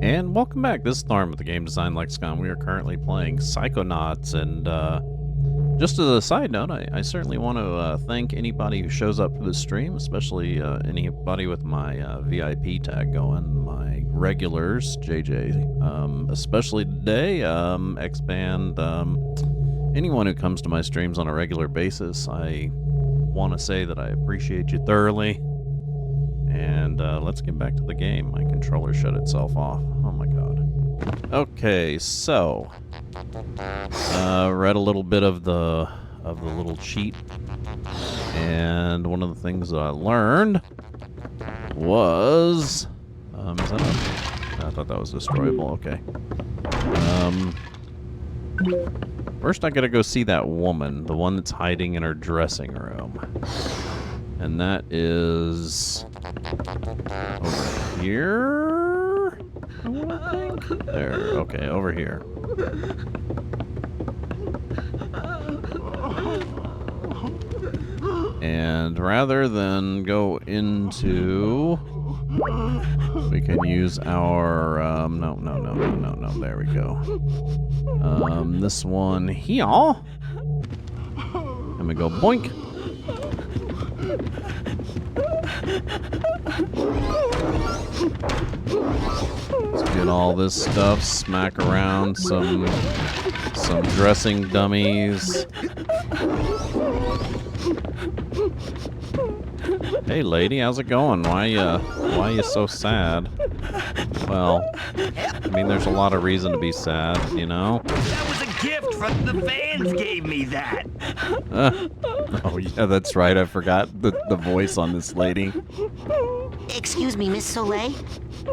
And welcome back. This is Thorn with the Game Design Lexicon. We are currently playing Psychonauts, and just as a side note, I certainly want to thank anybody who shows up for the stream, especially anybody with my VIP tag going, my regulars, JJ, especially today, X-Band, anyone who comes to my streams on a regular basis. I want to say that I appreciate you thoroughly. And let's get back to the game. My controller shut itself off. Oh my god. Okay, so read a little bit of the little cheat, and one of the things that I learned was is that I thought that was destroyable. Okay. First I gotta go see that woman, the one that's hiding in her dressing room. And that is over here, I think? There, okay, over here. And rather than go into, we can use our, no, there we go. This one here. And we go boink. Let's get all this stuff, smack around some dressing dummies. Hey lady, how's it going? Why you so sad? Well, I mean, there's a lot of reason to be sad, you know? That was a gift from the fans gave me that. Oh yeah, that's right. I forgot the voice on this lady. Excuse me, Miss Soleil.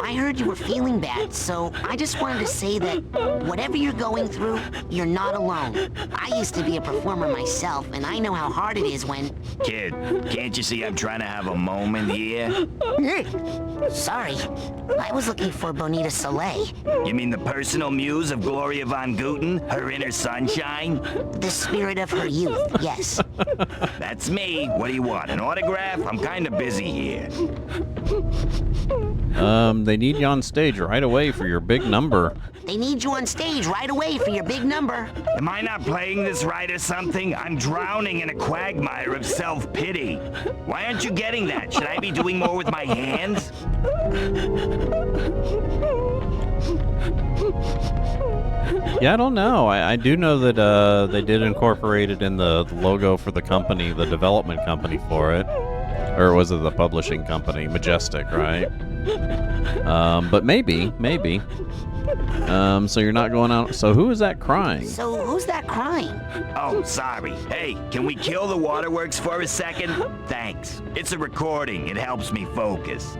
I heard you were feeling bad, so I just wanted to say that whatever you're going through, you're not alone. I used to be a performer myself, and I know how hard it is when... Kid, can't you see I'm trying to have a moment here? Sorry, I was looking for Bonita Soleil. You mean the personal muse of Gloria von Guten, her inner sunshine? The spirit of her youth, yes. That's me. What do you want, an autograph? I'm kind of busy here. They need you on stage right away for your big number. They need you on stage right away for your big number. Am I not playing this right or something? I'm drowning in a quagmire of self-pity. Why aren't you getting that? Should I be doing more with my hands? Yeah, I don't know. I do know that they did incorporate it in the logo for the company, the development company for it. Or was it the publishing company? Majestic, right? But maybe. So you're not going out. So who is that crying? So who's that crying? Oh, sorry. Hey, can we kill the waterworks for a second? Thanks. It's a recording. It helps me focus.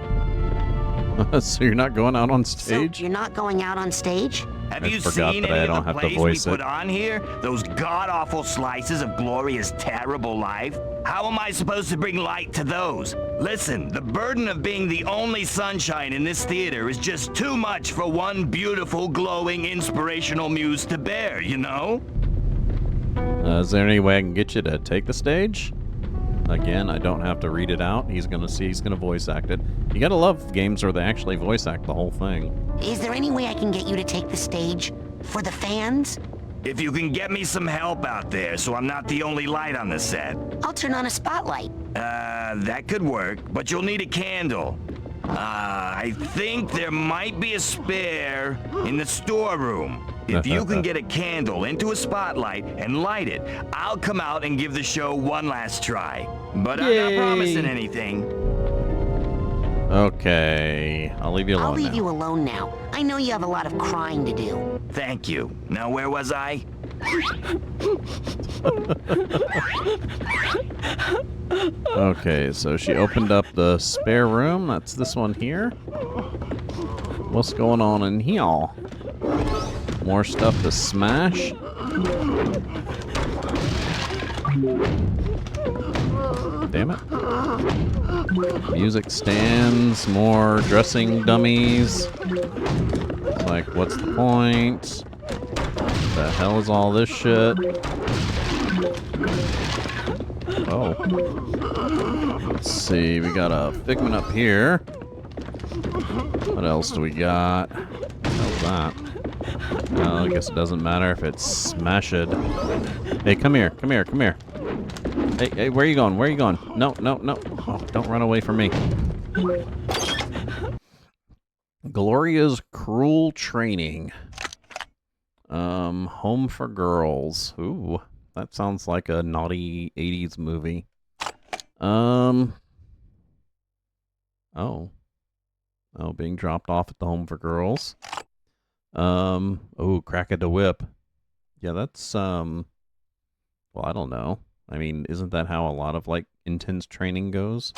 So you're not going out on stage? So you're not going out on stage? Have I you forgot seen that any I of don't the have to plays voice we it. put on here? Those god-awful slices of Gloria's terrible life? How am I supposed to bring light to those? Listen, the burden of being the only sunshine in this theater is just too much for one beautiful, glowing, inspirational muse to bear, you know? Is there any way I can get you to take the stage? Again, I don't have to read it out. He's gonna voice act it. You gotta love games where they actually voice act the whole thing. Is there any way I can get you to take the stage? For the fans? If you can get me some help out there so I'm not the only light on the set. I'll turn on a spotlight. That could work, but you'll need a candle. I think there might be a spare in the storeroom. If you can get a candle into a spotlight and light it, I'll come out and give the show one last try. But I'm not promising anything. Okay, I'll leave you alone. I'll leave now. you alone now. I know you have a lot of crying to do. Thank you. Now, where was I? Okay, so she opened up the spare room. That's this one here. What's going on in here? More stuff to smash. Damn it. Music stands, more dressing dummies. It's like, what's the point? What the hell is all this shit? Oh. Let's see, we got a figment up here. What else do we got? that? Well, I guess it doesn't matter if it's smashed. Hey, come here, come here, come here. Hey, where are you going? Where are you going? No, no, no. Oh, don't run away from me. Gloria's Cruel Training. Home for Girls. Ooh, that sounds like a naughty 80s movie. Oh, being dropped off at the Home for Girls. Oh, Crack of the Whip. Yeah, that's, well, I don't know. I mean, isn't that how a lot of, like, intense training goes?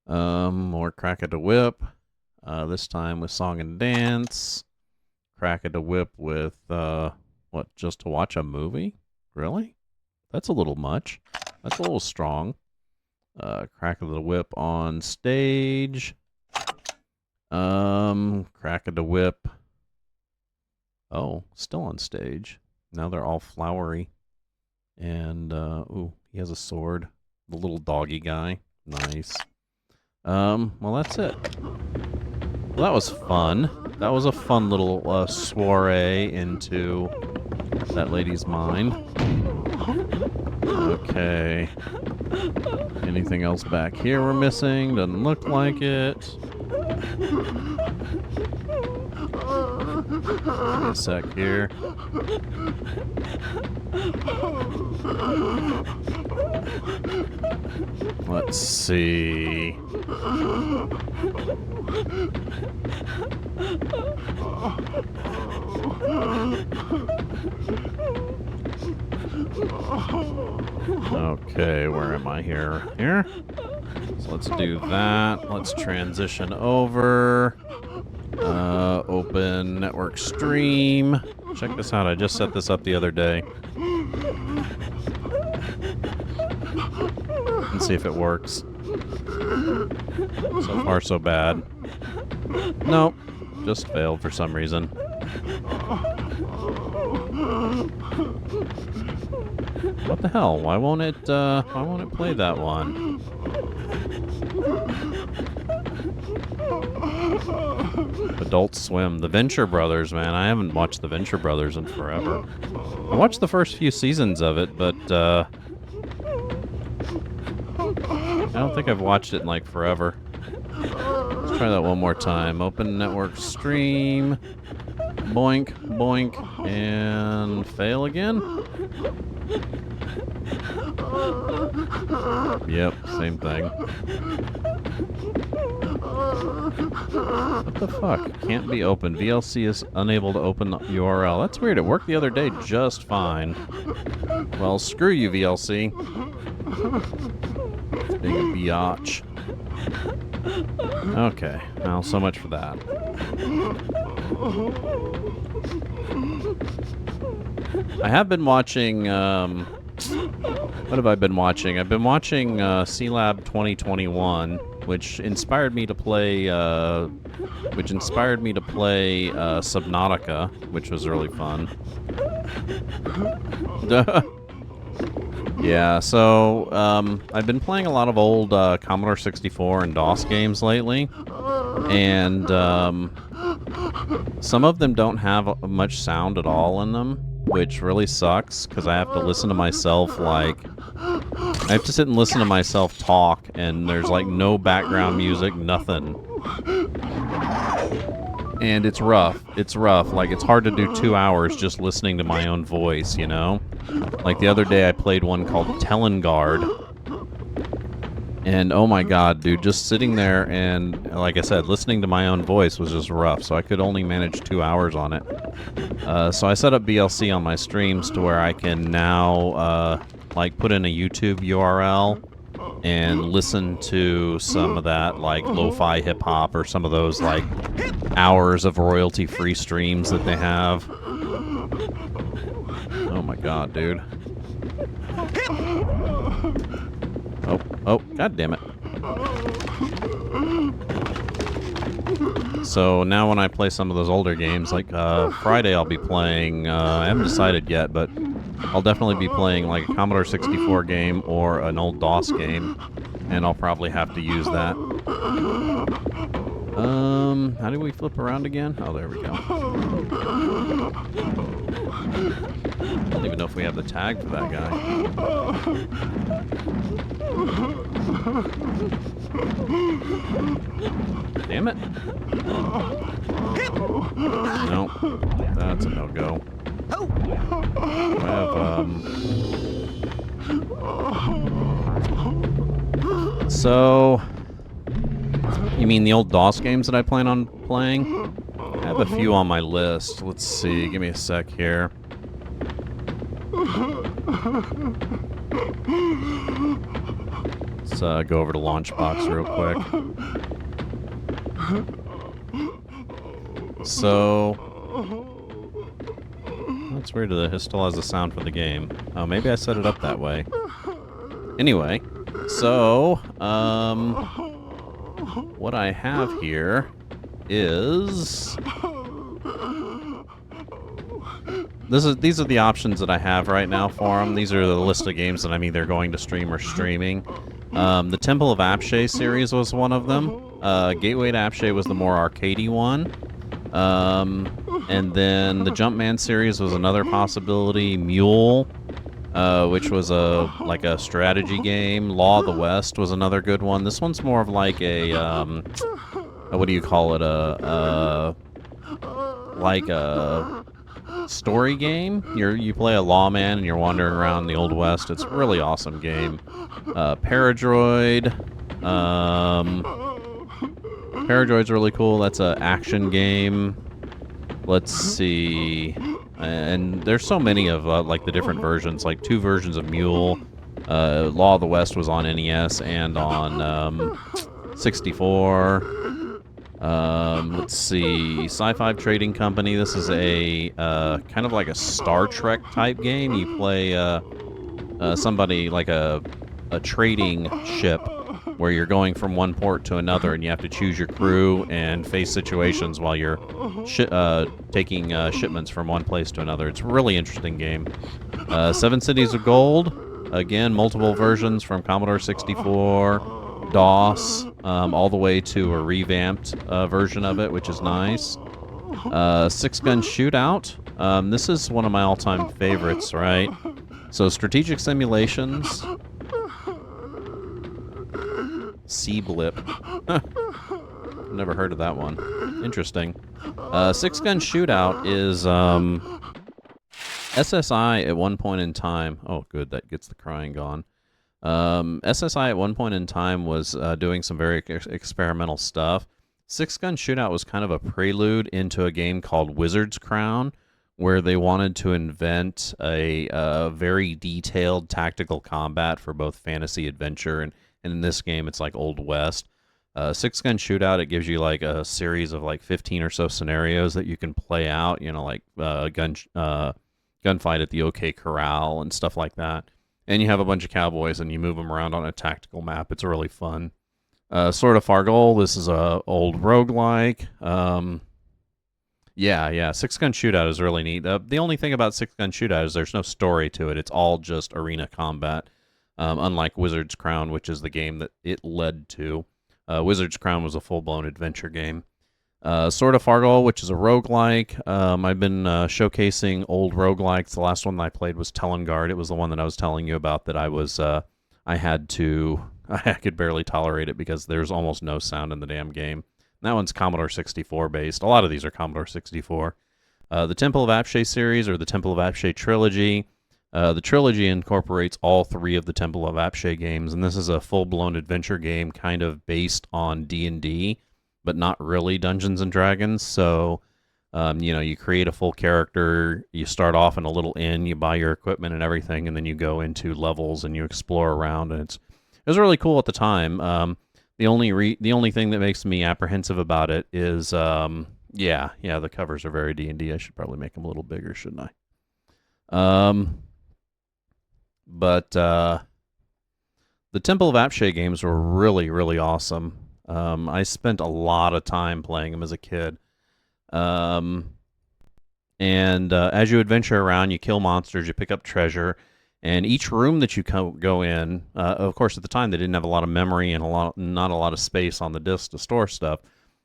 More Crack of the Whip. This time with Song and Dance. Crack of the Whip with, what, just to watch a movie? Really? That's a little much. That's a little strong. Crack of the Whip on stage. Crack of the Whip. Oh, still on stage. Now they're all flowery. And, ooh, he has a sword. The little doggy guy. Nice. Well, that's it. Well, that was fun. That was a fun little, soiree into that lady's mind. Okay. Anything else back here we're missing? Doesn't look like it. Give me a sec here. Let's see. Okay, where am I here? Here? So let's do that. Let's transition over. Open network stream. Check this out. I just set this up the other day. And see if it works. So far, so bad. Nope. Just failed for some reason. What the hell? Why won't it play that one? Adult Swim. The Venture Brothers, man. I haven't watched the Venture Brothers in forever. I watched the first few seasons of it, but, I don't think I've watched it in, like, forever. Let's try that one more time. Open network stream. Boink, boink, and fail again? Yep, same thing. What the fuck? Can't be opened. VLC is unable to open the URL. That's weird. It worked the other day just fine. Well, screw you, VLC. Being a biatch. Okay. Well, so much for that. I have been watching, what have I been watching? I've been watching C-Lab 2021, which inspired me to play, Subnautica, which was really fun. Yeah, so, I've been playing a lot of old, Commodore 64 and DOS games lately, and, some of them don't have much sound at all in them, which really sucks, because I have to listen to myself, like, I have to sit and listen to myself talk, and there's, like, no background music, nothing. And it's rough. It's rough. Like, it's hard to do 2 hours just listening to my own voice, you know? Like, the other day I played one called Telengard. And, oh my god, dude, just sitting there and, like I said, listening to my own voice was just rough, so I could only manage 2 hours on it. So I set up VLC on my streams to where I can now, like, put in a YouTube URL and listen to some of that, like, lo-fi hip-hop or some of those, like, hours of royalty-free streams that they have. Oh my god, dude. Oh, god damn it. So now when I play some of those older games, like Friday I'll be playing, I haven't decided yet, but I'll definitely be playing like a Commodore 64 game or an old DOS game, and I'll probably have to use that. How do we flip around again? Oh, there we go. I don't even know if we have the tag for that guy. Damn it. Nope. That's a no-go. I have, So... You mean the old DOS games that I plan on playing? I have a few on my list. Let's see. Give me a sec here. Let's go over to Launchbox real quick. So... That's weird that it still has the sound for the game. Oh, maybe I set it up that way. Anyway, so... What I have here is... These are the options that I have right now for them. These are the list of games that I'm either going to stream or streaming. The Temple of Apshai series was one of them. Gateway to Apshai was the more arcadey one. And then the Jumpman series was another possibility. Mule, which was like a strategy game. Law of the West was another good one. This one's more of like a what do you call it? Like a story game. You play a lawman and you're wandering around the Old West. It's a really awesome game. Paradroid. Paradroid's really cool. That's an action game. Let's see. And there's so many of like the different versions, like 2 versions of Mule. Law of the West was on NES and on 64. Let's see. Sci-Fi Trading Company. This is a kind of like a Star Trek type game. You play somebody like a trading ship where you're going from one port to another, and you have to choose your crew and face situations while you're taking shipments from one place to another. It's a really interesting game. 7 Cities of Gold. Again, multiple versions from Commodore 64, DOS, all the way to a revamped version of it, which is nice. 6-Gun Shootout. This is one of my all-time favorites, right? So, strategic simulations. C-Blip. Never heard of that one. Interesting. 6-Gun Shootout is SSI at one point in time. Oh, good, that gets the crying gone. SSI at one point in time was doing some very experimental stuff. 6-Gun Shootout was kind of a prelude into a game called Wizard's Crown, where they wanted to invent a very detailed tactical combat for both fantasy adventure and in this game it's like Old West. 6-Gun Shootout, it gives you like a series of like 15 or so scenarios that you can play out, you know, like gunfight at the OK Corral and stuff like that. And you have a bunch of cowboys and you move them around on a tactical map. It's really fun. Sword of Fargol, this is a old roguelike. Yeah, 6-Gun Shootout is really neat. The only thing about 6-Gun Shootout is there's no story to it. It's all just arena combat. Unlike Wizard's Crown, which is the game that it led to. Wizard's Crown was a full-blown adventure game. Sword of Fargol, which is a roguelike. I've been showcasing old roguelikes. The last one that I played was Telengard. It was the one that I was telling you about that I could barely tolerate it because there's almost no sound in the damn game. And that one's Commodore 64 based. A lot of these are Commodore 64. The Temple of Apshai series, or the Temple of Apshai trilogy. The trilogy incorporates all 3 of the Temple of Apshai games, and this is a full-blown adventure game kind of based on D&D, but not really Dungeons & Dragons. So, you create a full character, you start off in a little inn, you buy your equipment and everything, and then you go into levels and you explore around, and it was really cool at the time. The only thing that makes me apprehensive about it is, the covers are very D&D. I should probably make them a little bigger, shouldn't I? But the Temple of Apshai games were really, really awesome. I spent a lot of time playing them as a kid. And as you adventure around, you kill monsters, you pick up treasure, and each room that you go in, of course, at the time they didn't have a lot of memory and not a lot of space on the disc to store stuff.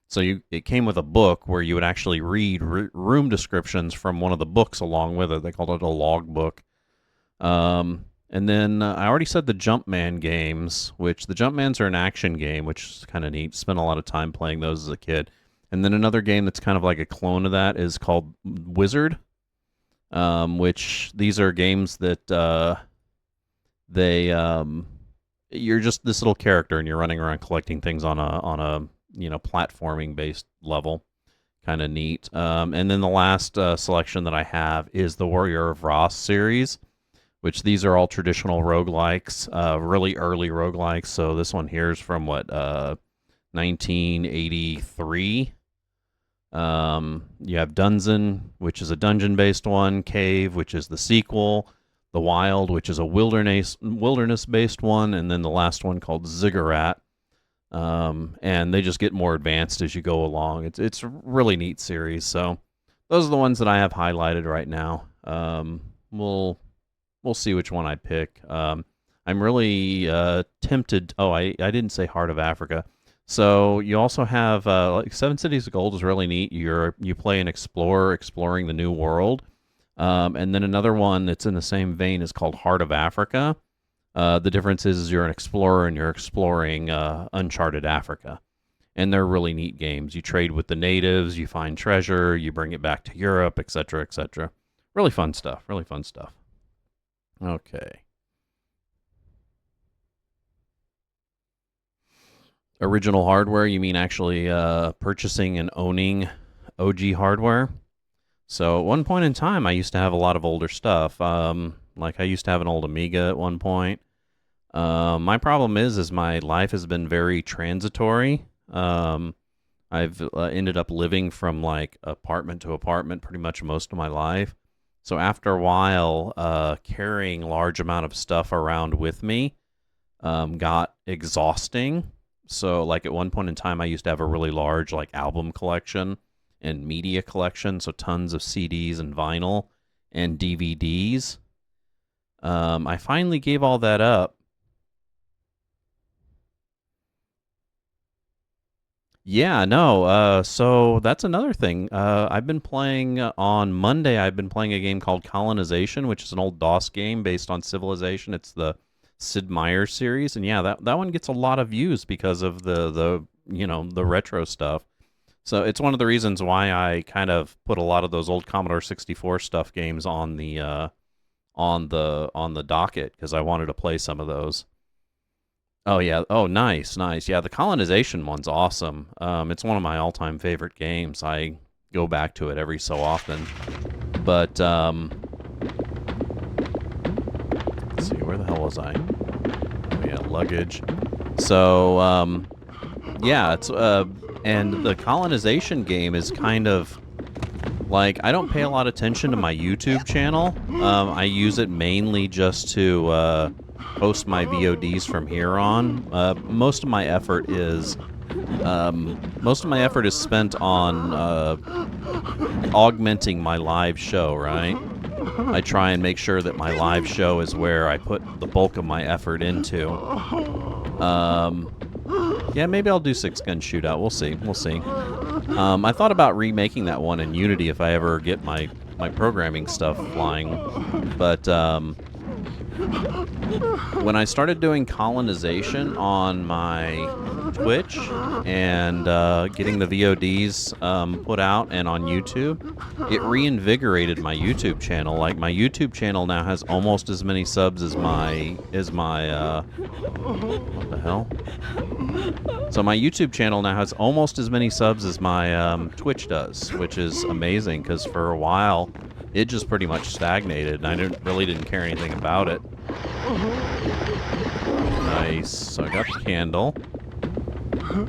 So it came with a book where you would actually read room descriptions from one of the books along with it. They called it a log book. And then I already said the Jumpman games, which the Jumpmans are an action game, which is kind of neat. Spent a lot of time playing those as a kid. And then another game that's kind of like a clone of that is called Wizard, which these are games that you're just this little character and you're running around collecting things on a platforming based level. Kind of neat. And then the last selection that I have is the Warrior of Ross series, which these are all traditional roguelikes, really early roguelikes. So this one here is from 1983. You have Dungeon, which is a dungeon-based one, Cave, which is the sequel, The Wild, which is a wilderness-based one, and then the last one called Ziggurat. And they just get more advanced as you go along. It's a really neat series. So those are the ones that I have highlighted right now. We'll see which one I pick. I'm really tempted. Oh, I didn't say Heart of Africa. So you also have like Seven Cities of Gold is really neat. You play an explorer exploring the new world, and then another one that's in the same vein is called Heart of Africa. The difference is you're an explorer and you're exploring uncharted Africa, and they're really neat games. You trade with the natives, you find treasure, you bring it back to Europe, etc., etc. Really fun stuff. Really fun stuff. Okay. Original hardware, you mean actually purchasing and owning OG hardware? So at one point in time, I used to have a lot of older stuff. Like I used to have an old Amiga at one point. My problem is my life has been very transitory. I've ended up living from like apartment to apartment pretty much most of my life. So after a while, carrying large amount of stuff around with me got exhausting. So like at one point in time, I used to have a really large like album collection and media collection. So tons of CDs and vinyl and DVDs. I finally gave all that up. Yeah, no, so that's another thing. I've been playing on Monday, I've been playing a game called Colonization, which is an old DOS game based on Civilization. It's the Sid Meier's series, and yeah, that one gets a lot of views because of the retro stuff. So it's one of the reasons why I kind of put a lot of those old Commodore 64 stuff games on the docket because I wanted to play some of those. Oh yeah. Oh, nice. Yeah, the Colonization one's awesome. It's one of my all-time favorite games. I go back to it every so often. But let's see, where the hell was I? Oh yeah, luggage. So yeah, it's and the Colonization game is kind of like I don't pay a lot of attention to my YouTube channel. I use it mainly just to post my VODs from here on. Most of my effort is spent on augmenting my live show, right? I try and make sure that my live show is where I put the bulk of my effort into. Yeah, maybe I'll do 6-gun shootout. We'll see. I thought about remaking that one in Unity if I ever get my programming stuff flying, but when I started doing Colonization on my Twitch and getting the VODs put out and on YouTube, it reinvigorated my YouTube channel. Like my YouTube channel now has almost as many subs as my what the hell? So my YouTube channel now has almost as many subs as my Twitch does, which is amazing because for a while it just pretty much stagnated and I really didn't care anything about it. Nice. So I got the candle.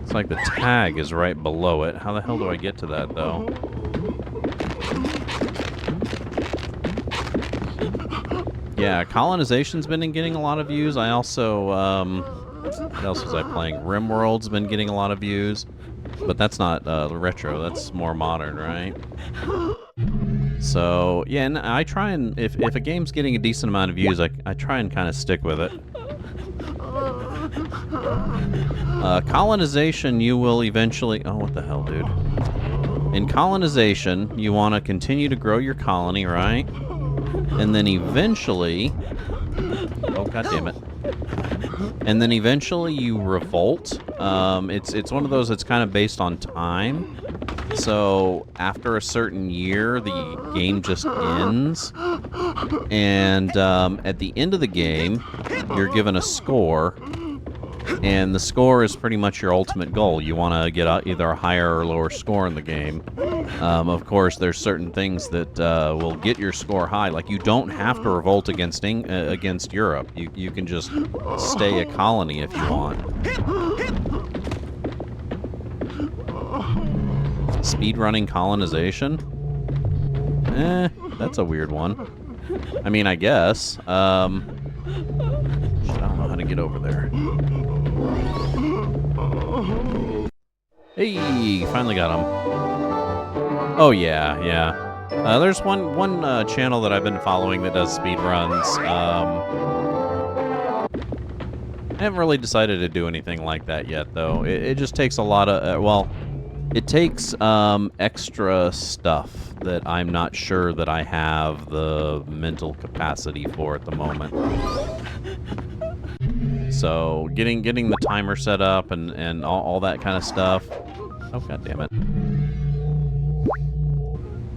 It's like the tag is right below it. How the hell do I get to that, though? Yeah, Colonization's been getting a lot of views. I also, what else was I playing? RimWorld's been getting a lot of views. But that's not retro, that's more modern, right? So, yeah, and I try and, if a game's getting a decent amount of views, I try and kind of stick with it. Colonization, you will eventually... Oh, what the hell, dude? In colonization, you want to continue to grow your colony, right? And then eventually... Oh, god damn it. And then eventually you revolt. It's one of those that's kind of based on time. So after a certain year, the game just ends. And at the end of the game, you're given a score. And the score is pretty much your ultimate goal. You want to get either a higher or lower score in the game. Of course, there's certain things that will get your score high. Like, you don't have to revolt against Europe. You can just stay a colony if you want. Speedrunning colonization? That's a weird one. I mean, I guess. Shit, I don't know how to get over there. Hey, finally got him. Oh yeah, yeah. There's one channel that I've been following that does speedruns. I haven't really decided to do anything like that yet, though. It just takes a lot of well, it takes extra stuff that I'm not sure that I have the mental capacity for at the moment. So getting the timer set up and all that kind of stuff. Oh, god damn it.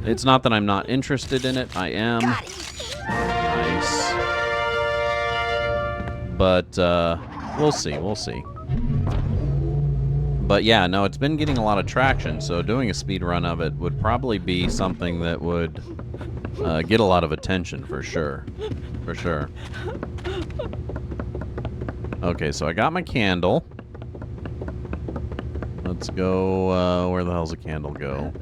It's not that I'm not interested in it. I am. Nice. But we'll see. We'll see. But yeah, no, it's been getting a lot of traction. So doing a speed run of it would probably be something that would get a lot of attention for sure. For sure. Okay, so I got my candle. Let's go, where the hell's the candle go?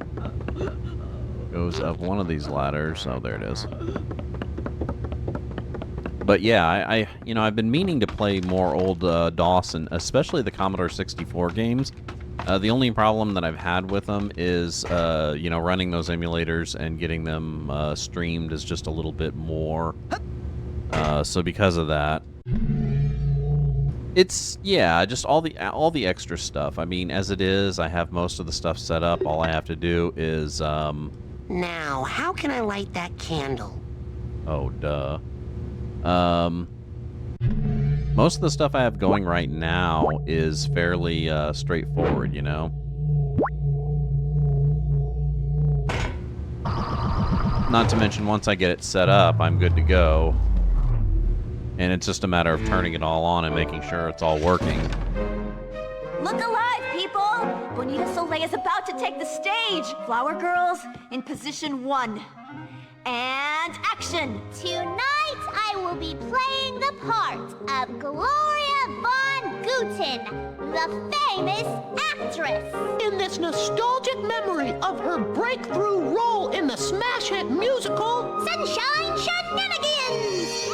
Goes up one of these ladders. Oh, there it is. But yeah, I've been meaning to play more old DOS, and especially the Commodore 64 games. The only problem that I've had with them is, running those emulators and getting them streamed is just a little bit more. So because of that, it's, yeah, just all the extra stuff. I mean, as it is, I have most of the stuff set up. All I have to do is, Now, how can I light that candle? Oh, duh. Most of the stuff I have going right now is fairly, straightforward, you know? Not to mention, once I get it set up, I'm good to go. And it's just a matter of turning it all on and making sure it's all working. Look alive, people! Bonita Soleil is about to take the stage! Flower girls, in position 1. And action! Tonight, I will be playing the part of Gloria von Guten, the famous actress. In this nostalgic memory of her breakthrough role in the smash hit musical Sunshine Shenanigans!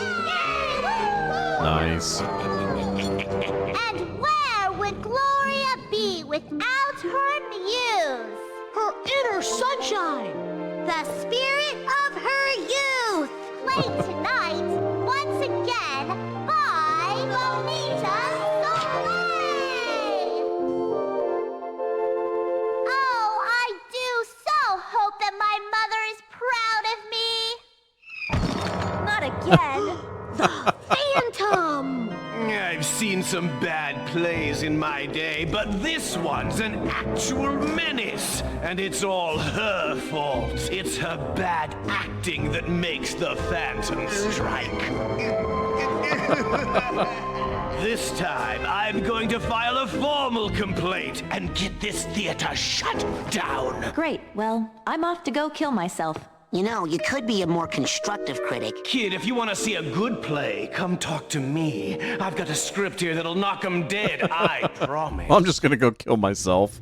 Nice. And where would Gloria be without her muse? Her inner sunshine! The spirit of her youth! Played tonight, once again, by Bonita Soleil! Oh, I do so hope that my mother is proud of me! Not again! Phantom! I've seen some bad plays in my day, but this one's an actual menace. And it's all her fault. It's her bad acting that makes the Phantom strike. This time, I'm going to file a formal complaint and get this theater shut down. Great, well, I'm off to go kill myself. You know, you could be a more constructive critic. Kid, if you want to see a good play, come talk to me. I've got a script here that'll knock 'em dead, I promise. I'm just gonna go kill myself.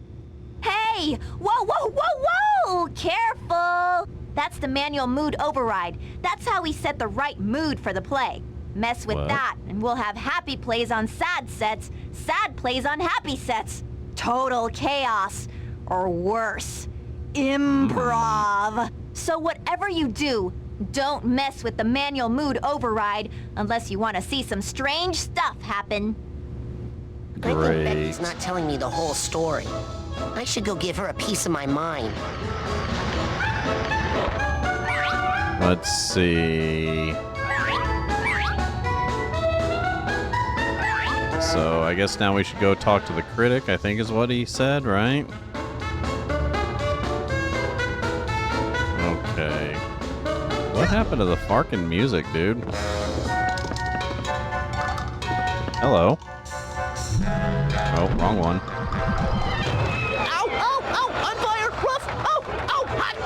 Hey! Whoa, whoa, whoa, whoa! Careful! That's the manual mood override. That's how we set the right mood for the play. Mess with What? that, and we'll have happy plays on sad sets, sad plays on happy sets. Total chaos. Or worse, improv. So whatever you do, don't mess with the manual mood override unless you want to see some strange stuff happen. I think Great. Becky's not telling me the whole story. I should go give her a piece of my mind. Let's see. So I guess now we should go talk to the critic, I think is what he said, right? Okay. What happened to the Farkin music, dude? Hello. Oh, wrong one. Ow! Ow! Ow! I'm fired! Ruff! Ow! Ow! Hot!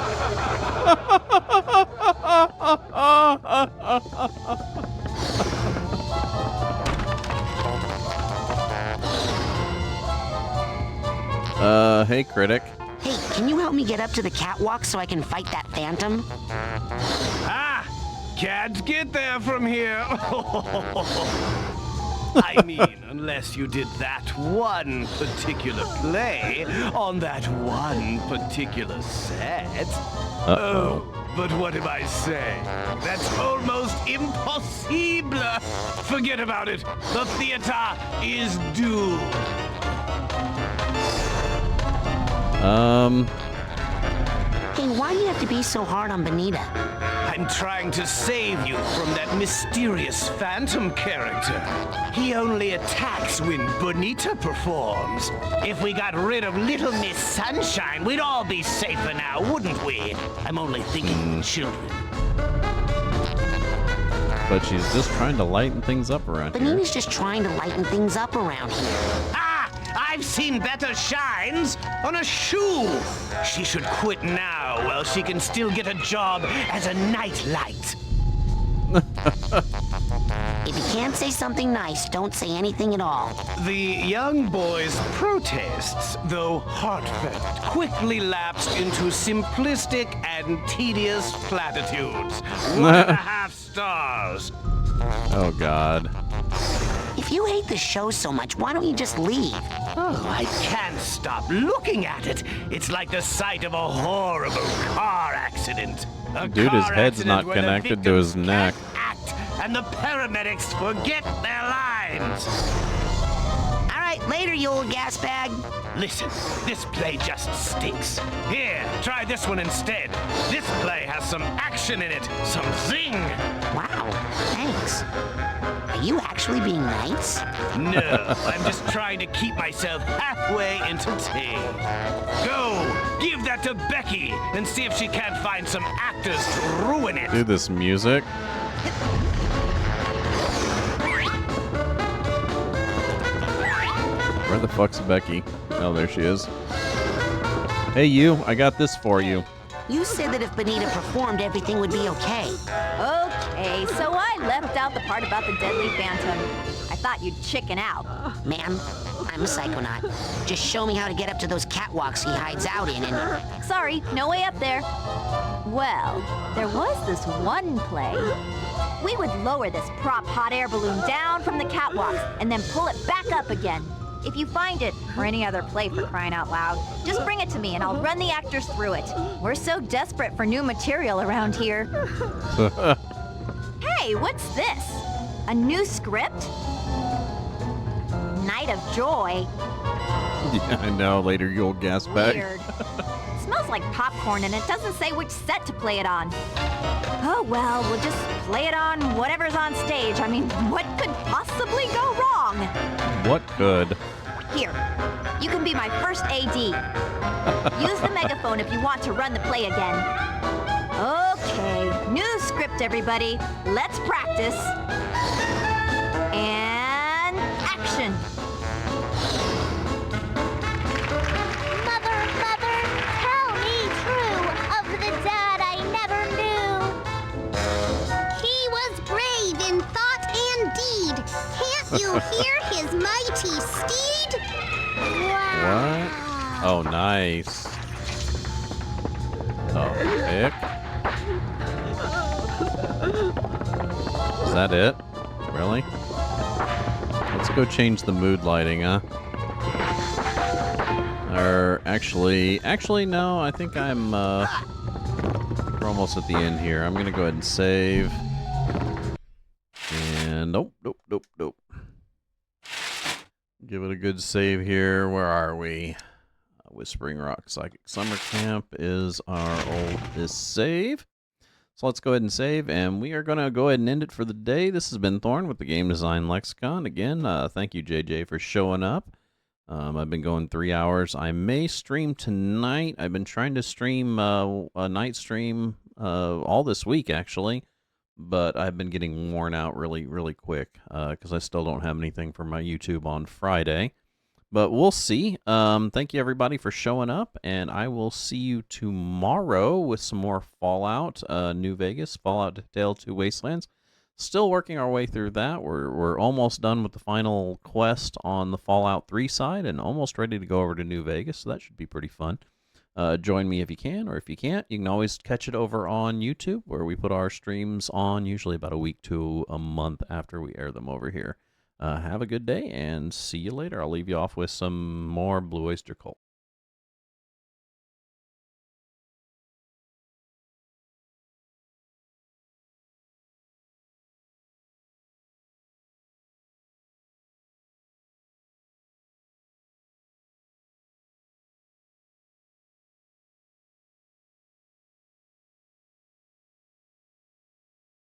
Hey, critic. Hey, can you help me get up to the catwalk so I can fight that phantom? Ah! Can't get there from here. I mean, unless you did that one particular play on that one particular set. Uh-oh. Oh, but what am I saying? That's almost impossible. Forget about it. The theater is doomed. Hey, why do you have to be so hard on Benita? I'm trying to save you from that mysterious phantom character. He only attacks when Bonita performs. If we got rid of Little Miss Sunshine, we'd all be safer now, wouldn't we? I'm only thinking of children. But she's just trying to lighten things up around here. Benita's just trying to lighten things up around here. Ah! I've seen better shines on a shoe. She should quit now while she can still get a job as a nightlight. If you can't say something nice, don't say anything at all. The young boy's protests, though heartfelt, quickly lapsed into simplistic and tedious platitudes. 1.5 stars. Oh, God. If you hate the show so much, why don't you just leave? Oh, I can't stop looking at it. It's like the sight of a horrible car accident. A Dude, his car head's accident not where the connected to his victims neck. can't act, and the paramedics forget their lines. All right, later, you old gas bag. Listen, this play just stinks. Here, try this one instead. This play has some action in it, some zing. Wow, thanks. Are you actually being nice? No, I'm just trying to keep myself halfway entertained. Go, give that to Becky and see if she can't find some actors to ruin it. Dude, this music. Where the fuck's Becky? Oh, there she is. Hey, you. I got this for you. You said that if Benita performed, everything would be okay. Okay, so I left out the part about the deadly phantom. I thought you'd chicken out. Ma'am, I'm a psychonaut. Just show me how to get up to those catwalks he hides out in and... Sorry, no way up there. Well, there was this one play. We would lower this prop hot air balloon down from the catwalks and then pull it back up again. If you find it, or any other play for crying out loud, just bring it to me and I'll run the actors through it. We're so desperate for new material around here. Hey, what's this? A new script? Night of Joy? Yeah, I know. Later, you old gas bag. Weird. Smells like popcorn and it doesn't say which set to play it on. Oh well, we'll just play it on whatever's on stage. I mean, what could possibly go wrong? What could? Here, you can be my first AD. Use the megaphone if you want to run the play again. Okay, new script, everybody. Let's practice. And action. Mother, mother, tell me true of the dad I never knew. He was brave in thought and deed. Can't you hear his mighty steed? Wow. What? Oh, nice. Oh, Vic? Is that it? Really? Let's go change the mood lighting, huh? Or actually, no, I think I'm, we're almost at the end here. I'm gonna go ahead and save. And nope. Give it a good save here. Where are we? Whispering Rock Psychic Summer Camp is our oldest save. So let's go ahead and save, and we are going to go ahead and end it for the day. This has been Thorn with the Game Design Lexicon. Again, thank you, JJ, for showing up. I've been going 3 hours. I may stream tonight. I've been trying to stream a night stream all this week, actually, but I've been getting worn out really, really quick because I still don't have anything for my YouTube on Friday. But we'll see. Thank you, everybody, for showing up, and I will see you tomorrow with some more Fallout, New Vegas, Fallout Tale 2 Wastelands. Still working our way through that. We're almost done with the final quest on the Fallout 3 side and almost ready to go over to New Vegas, so that should be pretty fun. Join me if you can, or if you can't, you can always catch it over on YouTube, where we put our streams on usually about a week to a month after we air them over here. Have a good day, and see you later. I'll leave you off with some more Blue Oyster Cult.